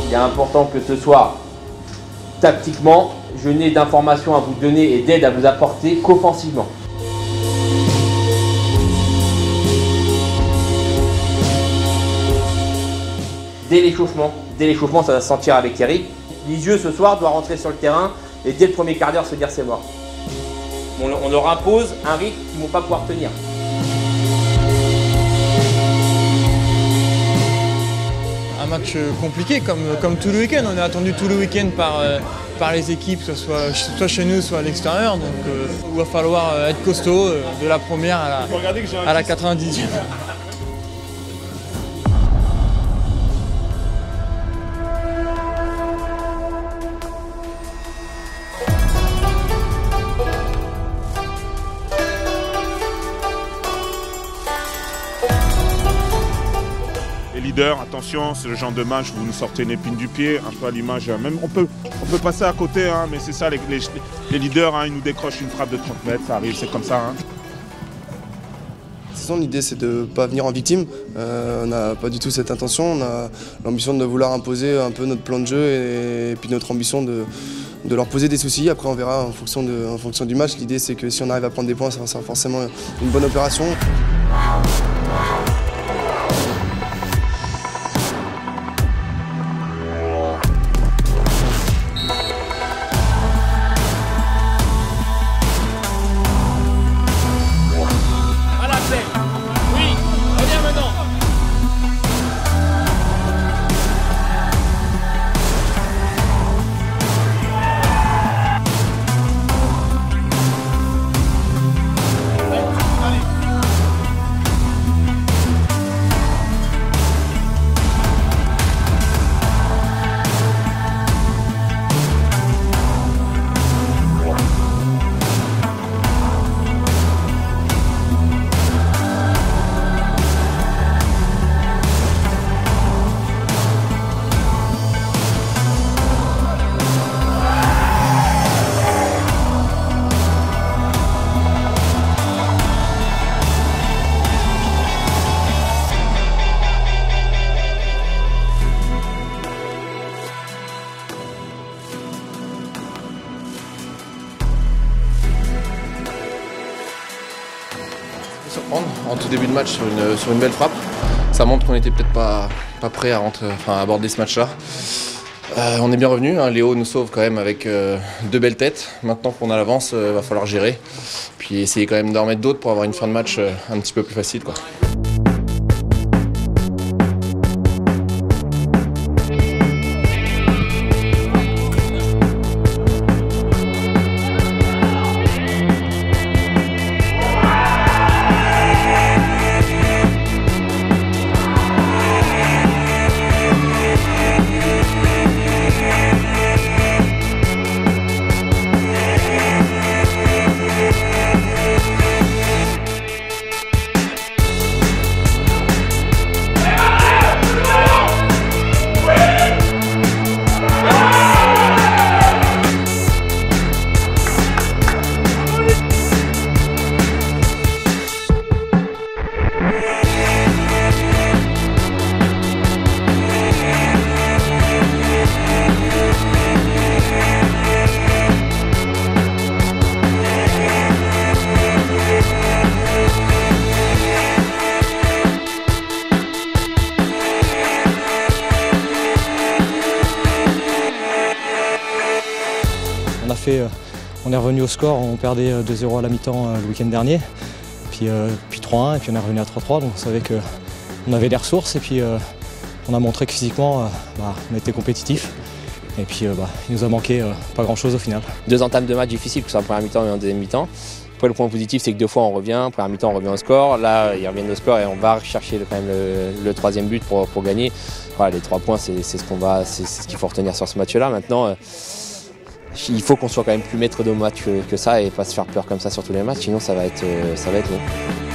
Il est important que ce soit tactiquement, je n'ai d'informations à vous donner et d'aide à vous apporter qu'offensivement. Dès l'échauffement, ça va se sentir avec Eric. Lisieux ce soir doit rentrer sur le terrain et dès le premier quart d'heure se dire c'est mort. On leur impose un rythme qu'ils ne vont pas pouvoir tenir. Un match compliqué comme tout le week-end. On est attendu tout le week-end par les équipes, soit chez nous, soit à l'extérieur. Donc il va falloir être costaud de la première à la 90e. Les leaders, attention, c'est le genre de match où vous nous sortez une épine du pied, un peu à l'image, même on peut passer à côté, hein, mais c'est ça, les leaders, hein, ils nous décrochent une frappe de 30 mètres, ça arrive, c'est comme ça. Hein. L'idée c'est de ne pas venir en victime, on n'a pas du tout cette intention, on a l'ambition de vouloir imposer un peu notre plan de jeu et puis notre ambition de leur poser des soucis. Après on verra en fonction du match. L'idée c'est que si on arrive à prendre des points, ça sera forcément une bonne opération. Surprendre en tout début de match sur une belle frappe. Ça montre qu'on n'était peut-être pas prêt à aborder ce match-là. On est bien revenu, hein. Léo nous sauve quand même avec deux belles têtes. Maintenant qu'on a l'avance, va falloir gérer. Puis essayer quand même d'en remettre d'autres pour avoir une fin de match un petit peu plus facile, quoi. On est revenu au score, on perdait 2-0 à la mi-temps le week-end dernier, puis 3-1 et puis on est revenu à 3-3, donc on savait qu'on avait les ressources et puis on a montré que physiquement on était compétitif et puis il nous a manqué pas grand-chose au final. Deux entames de match difficiles, que ce soit en première mi-temps et en deuxième mi-temps. Après le point positif c'est que deux fois on revient, en première mi-temps on revient au score, là ils reviennent au score et on va chercher quand même le troisième but pour gagner. Voilà, les 3 points c'est ce qu'il faut retenir sur ce match-là. Maintenant, il faut qu'on soit quand même plus maître de match que ça et pas se faire peur comme ça sur tous les matchs, sinon ça va être long.